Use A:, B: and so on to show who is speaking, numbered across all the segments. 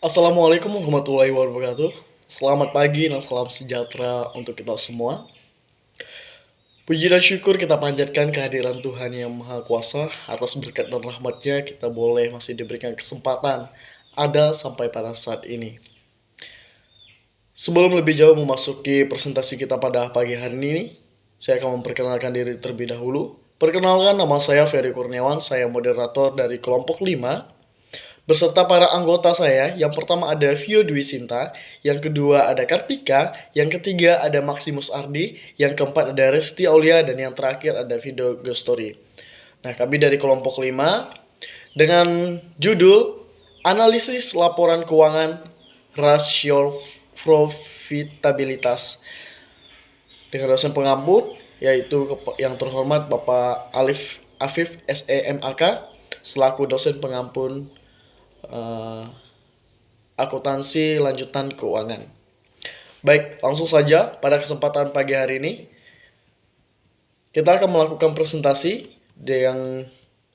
A: Assalamualaikum warahmatullahi wabarakatuh. Selamat pagi dan salam sejahtera untuk kita semua. Puji dan syukur kita panjatkan kehadiran Tuhan yang Maha Kuasa. Atas berkat dan rahmatnya kita boleh masih diberikan kesempatan ada sampai pada saat ini. Sebelum lebih jauh memasuki presentasi kita pada pagi hari ini, saya akan memperkenalkan diri terlebih dahulu. Perkenalkan, nama saya Ferry Kurniawan, saya moderator dari kelompok 5 beserta para anggota saya. Yang pertama ada Vio Dwi Sinta, yang kedua ada Kartika, yang ketiga ada Maximus Ardi, yang keempat ada Resti Aulia, dan yang terakhir ada Video Gestori. Nah, kami dari kelompok 5 dengan judul Analisis Laporan Keuangan Rasio Profitabilitas dengan dosen pengampun yaitu yang terhormat Bapak Afif SEMAK selaku dosen pengampun akuntansi lanjutan keuangan. Baik, langsung saja pada kesempatan pagi hari ini kita akan melakukan presentasi yang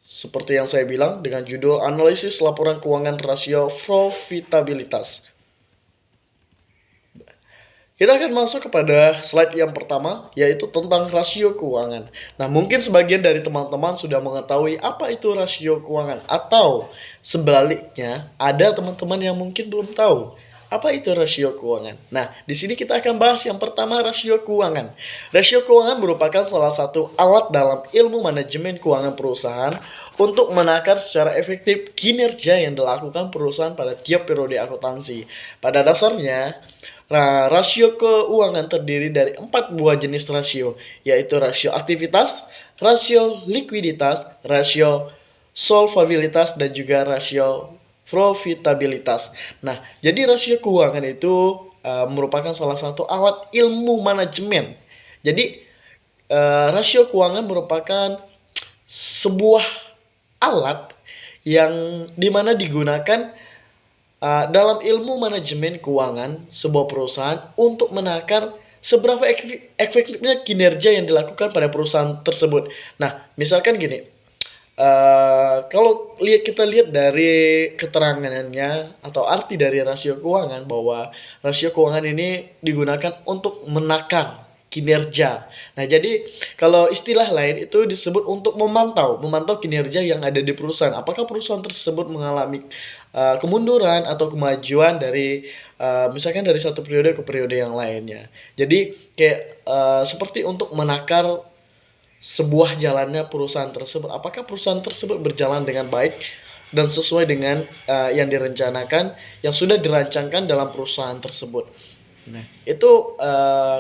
A: seperti yang saya bilang dengan judul Analisis Laporan Keuangan Rasio Profitabilitas. Kita akan masuk kepada slide yang pertama, yaitu tentang rasio keuangan. Nah, mungkin sebagian dari teman-teman sudah mengetahui apa itu rasio keuangan, atau sebaliknya, ada teman-teman yang mungkin belum tahu apa itu rasio keuangan. Nah, di sini kita akan bahas yang pertama, rasio keuangan. Rasio keuangan merupakan salah satu alat dalam ilmu manajemen keuangan perusahaan untuk menakar secara efektif kinerja yang dilakukan perusahaan pada tiap periode akuntansi. Pada dasarnya, nah, rasio keuangan terdiri dari 4 buah jenis rasio, yaitu rasio aktivitas, rasio likuiditas, rasio solvabilitas, dan juga rasio profitabilitas. Nah, jadi rasio keuangan itu merupakan salah satu alat ilmu manajemen. Jadi, rasio keuangan merupakan sebuah alat yang dimana digunakan dalam ilmu manajemen keuangan sebuah perusahaan untuk menakar seberapa efektifnya kinerja yang dilakukan pada perusahaan tersebut. Nah, misalkan gini, kalau kita lihat dari keterangannya atau arti dari rasio keuangan, bahwa rasio keuangan ini digunakan untuk menakar kinerja. Nah, jadi kalau istilah lain itu disebut untuk memantau kinerja yang ada di perusahaan. Apakah perusahaan tersebut mengalami kemunduran atau kemajuan dari misalkan dari satu periode ke periode yang lainnya. Jadi kayak seperti untuk menakar sebuah jalannya perusahaan tersebut, apakah perusahaan tersebut berjalan dengan baik dan sesuai dengan yang direncanakan, yang sudah dirancangkan dalam perusahaan tersebut. Nah, itu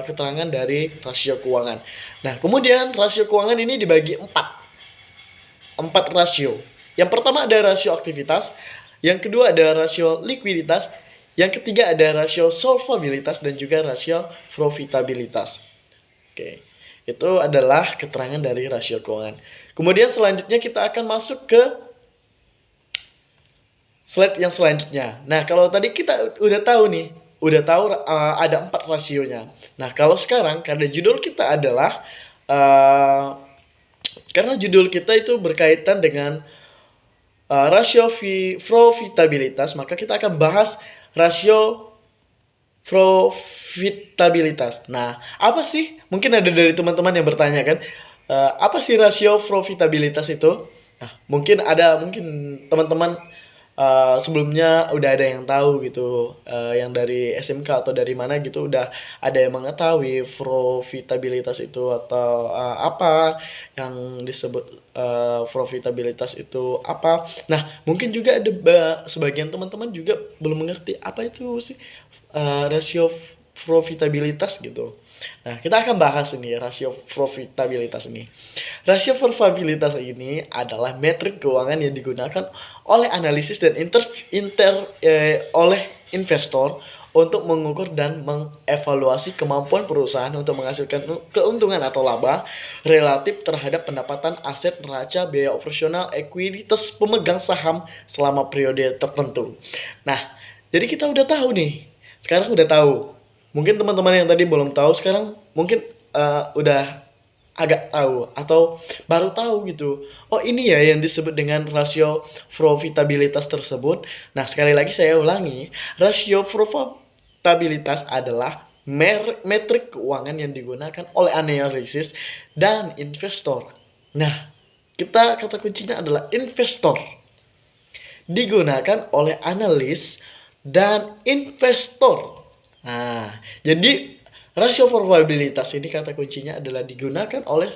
A: keterangan dari rasio keuangan. Nah, kemudian rasio keuangan ini dibagi empat rasio. Yang pertama ada rasio aktivitas, yang kedua ada rasio likuiditas, yang ketiga ada rasio solvabilitas, dan juga rasio profitabilitas. Oke, itu adalah keterangan dari rasio keuangan. Kemudian selanjutnya kita akan masuk ke slide yang selanjutnya. Nah, kalau tadi kita udah tahu nih, ada 4 rasionya. Nah, kalau sekarang karena judul kita adalah karena judul kita itu berkaitan dengan rasio profitabilitas, maka kita akan bahas rasio profitabilitas. Nah, apa sih? Mungkin ada dari teman-teman yang bertanya kan, apa sih rasio profitabilitas itu? Nah, mungkin teman-teman sebelumnya udah ada yang tahu gitu, yang dari SMK atau dari mana gitu udah ada yang mengetahui profitabilitas itu atau apa yang disebut profitabilitas itu apa. Nah, mungkin juga ada sebagian teman-teman juga belum mengerti apa itu sih rasio profitabilitas gitu. Nah, kita akan bahas ini rasio profitabilitas ini. Rasio profitabilitas ini adalah metrik keuangan yang digunakan oleh analisis dan oleh investor untuk mengukur dan mengevaluasi kemampuan perusahaan untuk menghasilkan keuntungan atau laba relatif terhadap pendapatan, aset neraca, biaya operasional, ekuiditas pemegang saham selama periode tertentu. Nah, jadi kita udah tahu nih. Sekarang udah tahu. Mungkin teman-teman yang tadi belum tahu, sekarang mungkin udah agak tahu atau baru tahu gitu. Oh, ini ya yang disebut dengan rasio profitabilitas tersebut. Nah, sekali lagi saya ulangi, rasio profitabilitas adalah metrik keuangan yang digunakan oleh analisis dan investor. Nah, kata kuncinya adalah investor. Digunakan oleh analis dan investor. Nah, jadi rasio probabilitas ini kata kuncinya adalah digunakan oleh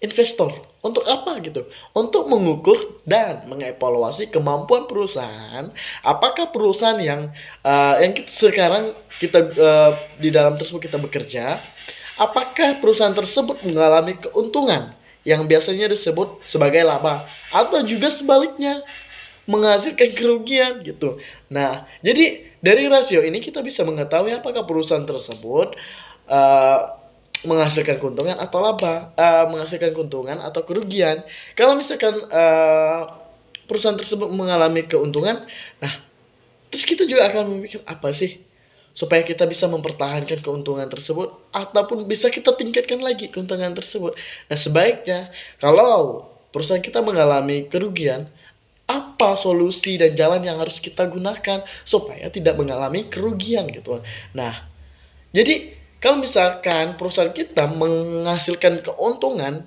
A: investor. Untuk apa gitu? Untuk mengukur dan mengevaluasi kemampuan perusahaan. Apakah perusahaan yang sekarang kita di dalam tersebut kita bekerja, apakah perusahaan tersebut mengalami keuntungan yang biasanya disebut sebagai laba, atau juga sebaliknya menghasilkan kerugian gitu. Nah, jadi dari rasio ini kita bisa mengetahui apakah perusahaan tersebut uh, menghasilkan keuntungan atau laba, menghasilkan keuntungan atau kerugian. Kalau misalkan perusahaan tersebut mengalami keuntungan, nah terus kita juga akan memikir apa sih supaya kita bisa mempertahankan keuntungan tersebut ataupun bisa kita tingkatkan lagi keuntungan tersebut. Nah, sebaiknya kalau perusahaan kita mengalami kerugian, apa solusi dan jalan yang harus kita gunakan supaya tidak mengalami kerugian gitu. Nah, jadi kalau misalkan perusahaan kita menghasilkan keuntungan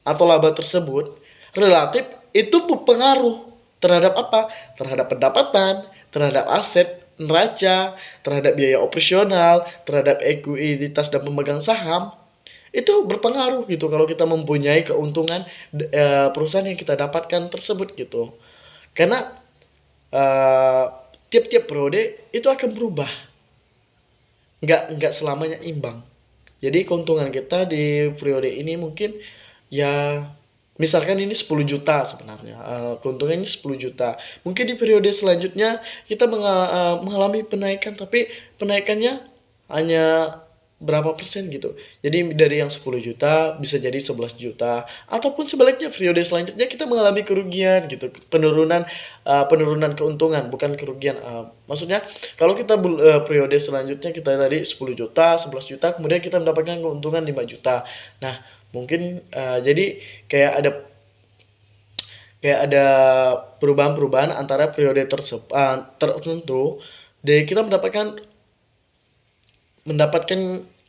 A: atau laba tersebut, relatif itu berpengaruh terhadap apa? Terhadap pendapatan, terhadap aset neraca, terhadap biaya operasional, terhadap ekuiditas dan pemegang saham. Itu berpengaruh gitu kalau kita mempunyai keuntungan perusahaan yang kita dapatkan tersebut gitu. Karena eh, tiap-tiap periode itu akan berubah, nggak selamanya imbang. Jadi keuntungan kita di periode ini mungkin ya misalkan ini 10 juta sebenarnya, keuntungan ini 10 juta. Mungkin di periode selanjutnya kita mengalami penaikan, tapi penaikannya hanya berapa persen gitu. Jadi dari yang 10 juta bisa jadi 11 juta, ataupun sebaliknya periode selanjutnya kita mengalami kerugian gitu, penurunan keuntungan bukan kerugian. Maksudnya kalau kita periode selanjutnya kita tadi 10 juta, 11 juta, kemudian kita mendapatkan keuntungan 5 juta. Nah, mungkin jadi kayak ada perubahan-perubahan antara periode tertentu, dari kita mendapatkan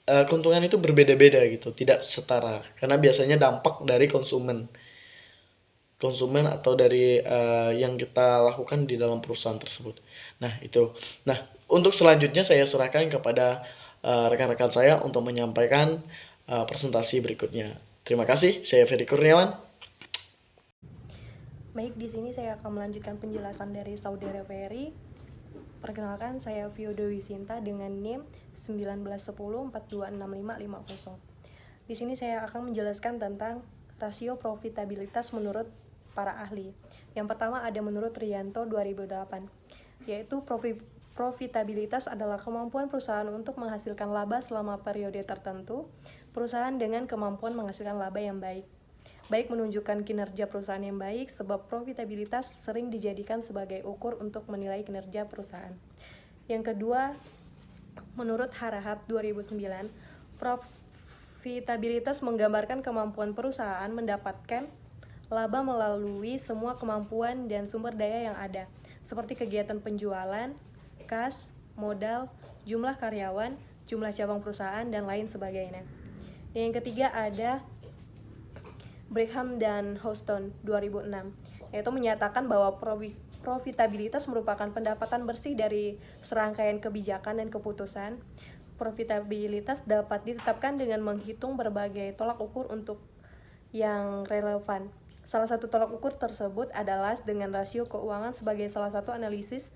A: keuntungan itu berbeda-beda gitu, tidak setara karena biasanya dampak dari konsumen konsumen atau dari yang kita lakukan di dalam perusahaan tersebut. Nah, itu. Nah, untuk selanjutnya saya serahkan kepada rekan-rekan saya untuk menyampaikan presentasi berikutnya. Terima kasih, saya Ferry Kurniawan.
B: Baik, di sini saya akan melanjutkan penjelasan dari Saudara Ferry. Perkenalkan, saya Vio Dewi Sinta dengan NIM 1910426550. Di sini saya akan menjelaskan tentang rasio profitabilitas menurut para ahli. Yang pertama ada menurut Rianto 2008, yaitu profitabilitas adalah kemampuan perusahaan untuk menghasilkan laba selama periode tertentu. Perusahaan dengan kemampuan menghasilkan laba yang baik menunjukkan kinerja perusahaan yang baik, sebab profitabilitas sering dijadikan sebagai ukur untuk menilai kinerja perusahaan. Yang kedua, menurut Harahap 2009, profitabilitas menggambarkan kemampuan perusahaan mendapatkan laba melalui semua kemampuan dan sumber daya yang ada, seperti kegiatan penjualan, kas, modal, jumlah karyawan, jumlah cabang perusahaan, dan lain sebagainya. Yang ketiga ada Brigham dan Houston 2006, yaitu menyatakan bahwa profitabilitas merupakan pendapatan bersih dari serangkaian kebijakan dan keputusan. Profitabilitas dapat ditetapkan dengan menghitung berbagai tolak ukur untuk yang relevan. Salah satu tolak ukur tersebut adalah dengan rasio keuangan sebagai salah satu analisis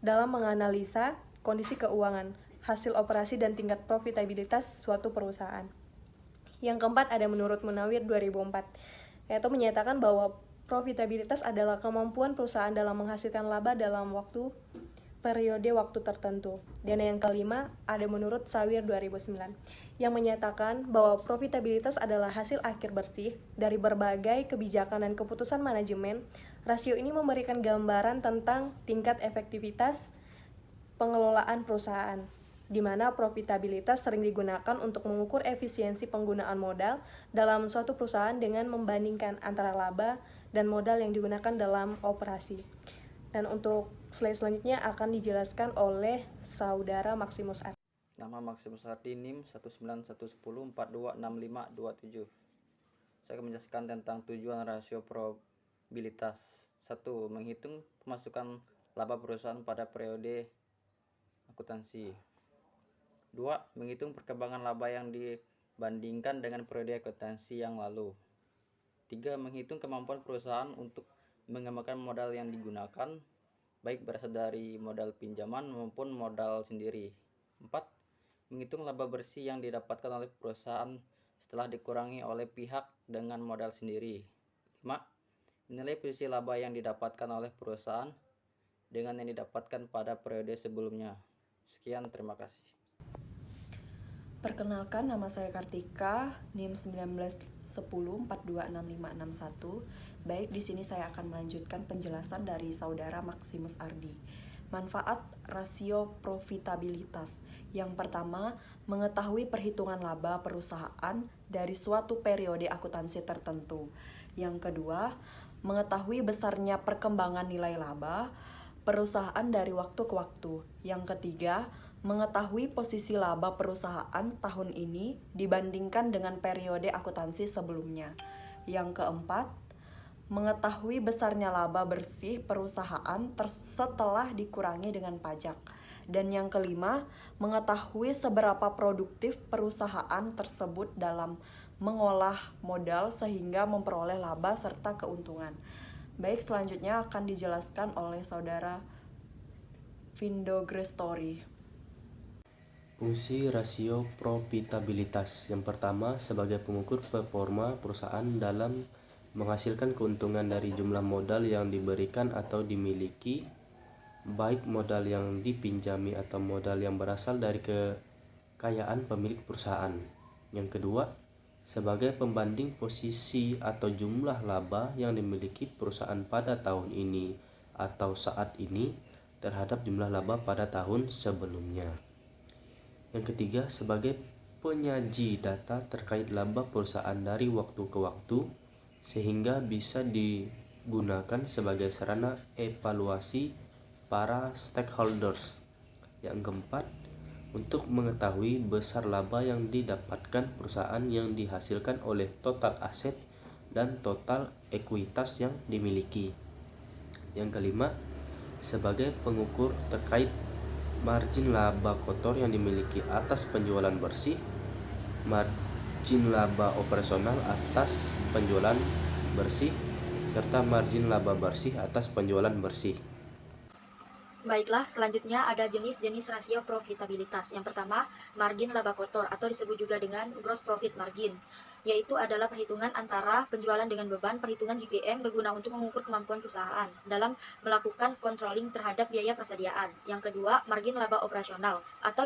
B: dalam menganalisa kondisi keuangan, hasil operasi, dan tingkat profitabilitas suatu perusahaan. Yang keempat ada menurut Munawir 2004, yaitu menyatakan bahwa profitabilitas adalah kemampuan perusahaan dalam menghasilkan laba dalam periode waktu tertentu. Dan yang kelima ada menurut Sawir 2009, yang menyatakan bahwa profitabilitas adalah hasil akhir bersih dari berbagai kebijakan dan keputusan manajemen. Rasio ini memberikan gambaran tentang tingkat efektivitas pengelolaan perusahaan. di mana profitabilitas sering digunakan untuk mengukur efisiensi penggunaan modal dalam suatu perusahaan dengan membandingkan antara laba dan modal yang digunakan dalam operasi. Dan untuk slide selanjutnya akan dijelaskan oleh Saudara Maximus Ardi.
C: Nama Maximus Ardi NIM 19110426527. Saya akan menjelaskan tentang tujuan rasio probabilitas. 1. Menghitung pemasukan laba perusahaan pada periode akuntansi. 2. Menghitung perkembangan laba yang dibandingkan dengan periode akuntansi yang lalu. 3. Menghitung kemampuan perusahaan untuk mengembangkan modal yang digunakan, baik berasal dari modal pinjaman maupun modal sendiri. 4. Menghitung laba bersih yang didapatkan oleh perusahaan setelah dikurangi oleh pihak dengan modal sendiri. 5. Menilai posisi laba yang didapatkan oleh perusahaan dengan yang didapatkan pada periode sebelumnya. Sekian, terima kasih.
D: Perkenalkan, nama saya Kartika, NIM 1910426561. Baik, di sini saya akan melanjutkan penjelasan dari Saudara Maximus Ardi. Manfaat rasio profitabilitas. Yang pertama, mengetahui perhitungan laba perusahaan dari suatu periode akuntansi tertentu. Yang kedua, mengetahui besarnya perkembangan nilai laba perusahaan dari waktu ke waktu. Yang ketiga, mengetahui posisi laba perusahaan tahun ini dibandingkan dengan periode akuntansi sebelumnya. Yang keempat, mengetahui besarnya laba bersih perusahaan setelah dikurangi dengan pajak. Dan yang kelima, mengetahui seberapa produktif perusahaan tersebut dalam mengolah modal sehingga memperoleh laba serta keuntungan. Baik, selanjutnya akan dijelaskan oleh Saudara Vindo Grestori.
E: Fungsi rasio profitabilitas. Yang pertama, sebagai pengukur performa perusahaan dalam menghasilkan keuntungan dari jumlah modal yang diberikan atau dimiliki, baik modal yang dipinjami atau modal yang berasal dari kekayaan pemilik perusahaan. Yang kedua, sebagai pembanding posisi atau jumlah laba yang dimiliki perusahaan pada tahun ini atau saat ini terhadap jumlah laba pada tahun sebelumnya. Yang ketiga, sebagai penyaji data terkait laba perusahaan dari waktu ke waktu sehingga bisa digunakan sebagai sarana evaluasi para stakeholders. Yang keempat, untuk mengetahui besar laba yang didapatkan perusahaan yang dihasilkan oleh total aset dan total ekuitas yang dimiliki. Yang kelima, sebagai pengukur terkait margin laba kotor yang dimiliki atas penjualan bersih, margin laba operasional atas penjualan bersih, serta margin laba bersih atas penjualan bersih.
F: Baiklah, selanjutnya ada jenis-jenis rasio profitabilitas. Yang pertama, margin laba kotor atau disebut juga dengan gross profit margin, yaitu adalah perhitungan antara penjualan dengan beban. Perhitungan GPM berguna untuk mengukur kemampuan perusahaan dalam melakukan controlling terhadap biaya persediaan. Yang kedua, margin laba operasional atau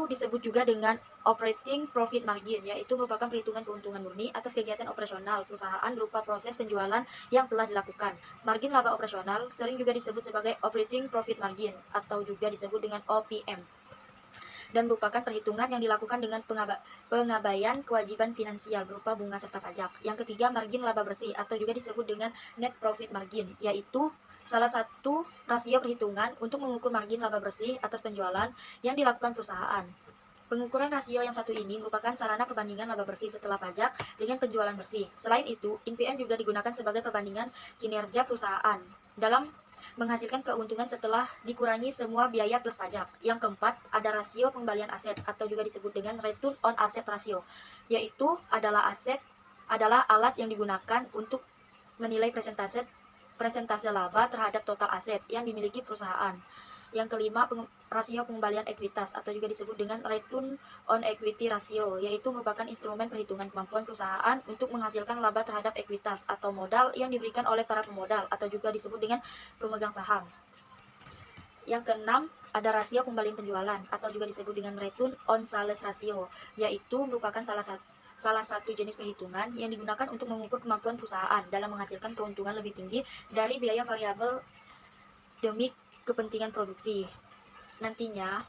F: disebut juga dengan operating profit margin, yaitu merupakan perhitungan keuntungan murni atas kegiatan operasional perusahaan berupa proses penjualan yang telah dilakukan. Margin laba operasional sering juga disebut sebagai operating profit margin atau juga disebut dengan OPM, dan merupakan perhitungan yang dilakukan dengan pengabaian kewajiban finansial berupa bunga serta pajak. Yang ketiga, margin laba bersih atau juga disebut dengan net profit margin, yaitu salah satu rasio perhitungan untuk mengukur margin laba bersih atas penjualan yang dilakukan perusahaan. Pengukuran rasio yang satu ini merupakan sarana perbandingan laba bersih setelah pajak dengan penjualan bersih. Selain itu, NPM juga digunakan sebagai perbandingan kinerja perusahaan dalam menghasilkan keuntungan setelah dikurangi semua biaya plus pajak. Yang keempat, ada rasio pengembalian aset atau juga disebut dengan return on asset ratio, yaitu adalah alat yang digunakan untuk menilai persentase laba terhadap total aset yang dimiliki perusahaan. Yang kelima, rasio pengembalian ekuitas atau juga disebut dengan return on equity ratio, yaitu merupakan instrumen perhitungan kemampuan perusahaan untuk menghasilkan laba terhadap ekuitas atau modal yang diberikan oleh para pemodal atau juga disebut dengan pemegang saham. Yang keenam, ada rasio pembalian penjualan atau juga disebut dengan return on sales ratio, yaitu merupakan salah satu jenis perhitungan yang digunakan untuk mengukur kemampuan perusahaan dalam menghasilkan keuntungan lebih tinggi dari biaya variabel demi kepentingan produksi. Nantinya,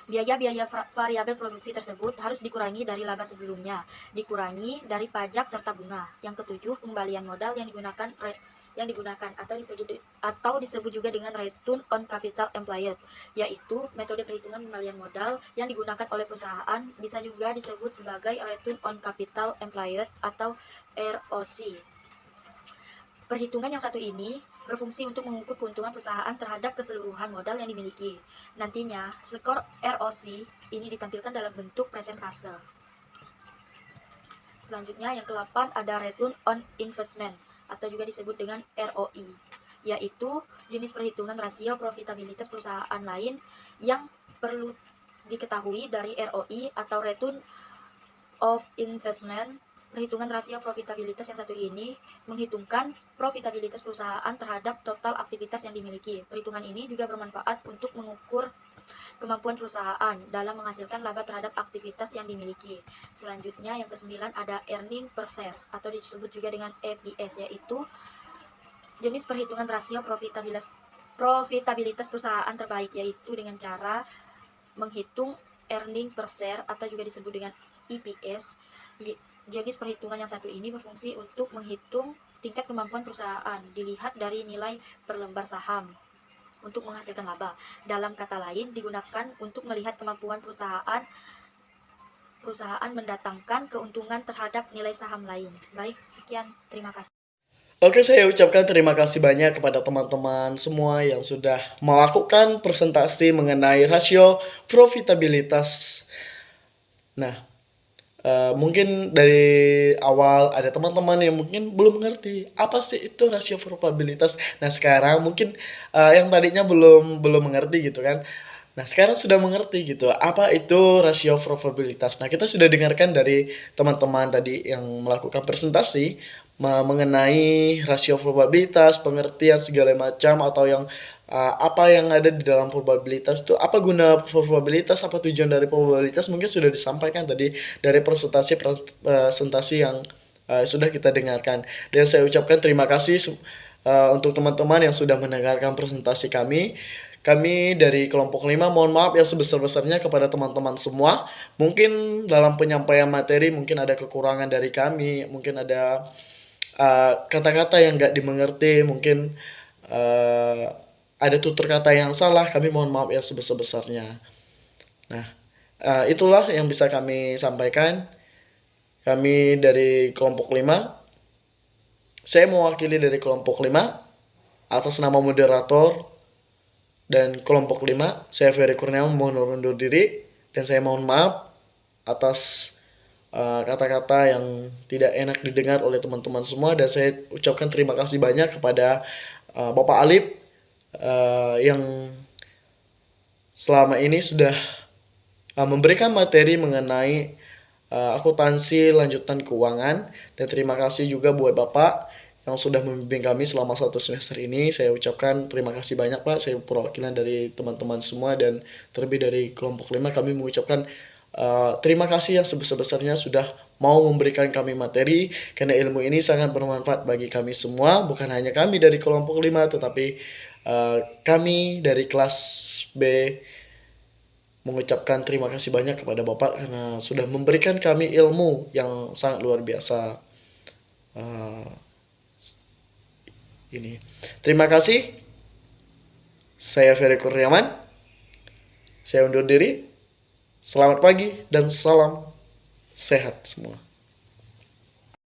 F: Biaya-biaya variabel produksi tersebut harus dikurangi dari laba sebelumnya, dikurangi dari pajak serta bunga. Yang ketujuh, pengembalian modal yang digunakan atau disebut juga dengan return on capital employed, yaitu metode perhitungan pengembalian modal yang digunakan oleh perusahaan, bisa juga disebut sebagai return on capital employed atau ROC. Perhitungan yang satu ini berfungsi untuk mengukur keuntungan perusahaan terhadap keseluruhan modal yang dimiliki. Nantinya, skor ROC ini ditampilkan dalam bentuk persentase. Selanjutnya, yang ke-8 ada return on investment atau juga disebut dengan ROI, yaitu jenis perhitungan rasio profitabilitas perusahaan lain yang perlu diketahui dari ROI atau return of investment. Perhitungan rasio profitabilitas yang satu ini menghitungkan profitabilitas perusahaan terhadap total aktivitas yang dimiliki. Perhitungan ini juga bermanfaat untuk mengukur kemampuan perusahaan dalam menghasilkan laba terhadap aktivitas yang dimiliki. Selanjutnya yang ke-9 ada earning per share atau disebut juga dengan EPS, yaitu jenis perhitungan rasio profitabilitas perusahaan terbaik, yaitu dengan cara menghitung earning per share atau juga disebut dengan EPS. Jenis perhitungan yang satu ini berfungsi untuk menghitung tingkat kemampuan perusahaan dilihat dari nilai per lembar saham untuk menghasilkan laba. Dalam kata lain, digunakan untuk melihat kemampuan perusahaan mendatangkan keuntungan terhadap nilai saham lain. Baik, sekian, terima kasih.
A: Oke, saya ucapkan terima kasih banyak kepada teman-teman semua yang sudah melakukan presentasi mengenai rasio profitabilitas. Nah, mungkin dari awal ada teman-teman yang mungkin belum mengerti apa sih itu rasio probabilitas. Nah, sekarang mungkin yang tadinya belum mengerti gitu kan. Nah, sekarang sudah mengerti gitu apa itu rasio probabilitas. Nah, kita sudah dengarkan dari teman-teman tadi yang melakukan presentasi mengenai rasio probabilitas, pengertian segala macam, atau yang apa yang ada di dalam probabilitas itu, apa guna probabilitas, apa tujuan dari probabilitas, mungkin sudah disampaikan tadi dari presentasi yang sudah kita dengarkan. Dan saya ucapkan terima kasih untuk teman-teman yang sudah mendengarkan presentasi kami. Kami dari kelompok 5 mohon maaf yang sebesar-besarnya kepada teman-teman semua. Mungkin dalam penyampaian materi mungkin ada kekurangan dari kami, mungkin ada kata-kata yang gak dimengerti, mungkin ada tutur kata yang salah, kami mohon maaf yang sebesar-besarnya. Nah, itulah yang bisa kami sampaikan. Kami dari kelompok 5. Saya mewakili dari kelompok 5 atas nama moderator dan kelompok 5. Saya Ferry Kurniawan mohon undur diri dan saya mohon maaf atas kata-kata yang tidak enak didengar oleh teman-teman semua, dan saya ucapkan terima kasih banyak kepada Bapak Alip yang selama ini sudah memberikan materi mengenai akuntansi lanjutan keuangan, dan terima kasih juga buat Bapak yang sudah membimbing kami selama 1 semester ini. Saya ucapkan terima kasih banyak Pak. Saya perwakilan dari teman-teman semua dan terlebih dari kelompok 5 kami mengucapkan terima kasih yang sebesar-besarnya sudah mau memberikan kami materi, karena ilmu ini sangat bermanfaat bagi kami semua, bukan hanya kami dari kelompok 5 tetapi kami dari kelas B mengucapkan terima kasih banyak kepada Bapak karena sudah memberikan kami ilmu yang sangat luar biasa ini. Terima kasih. Saya Ferry Kurniawan. Saya undur diri. Selamat pagi dan salam sehat semua.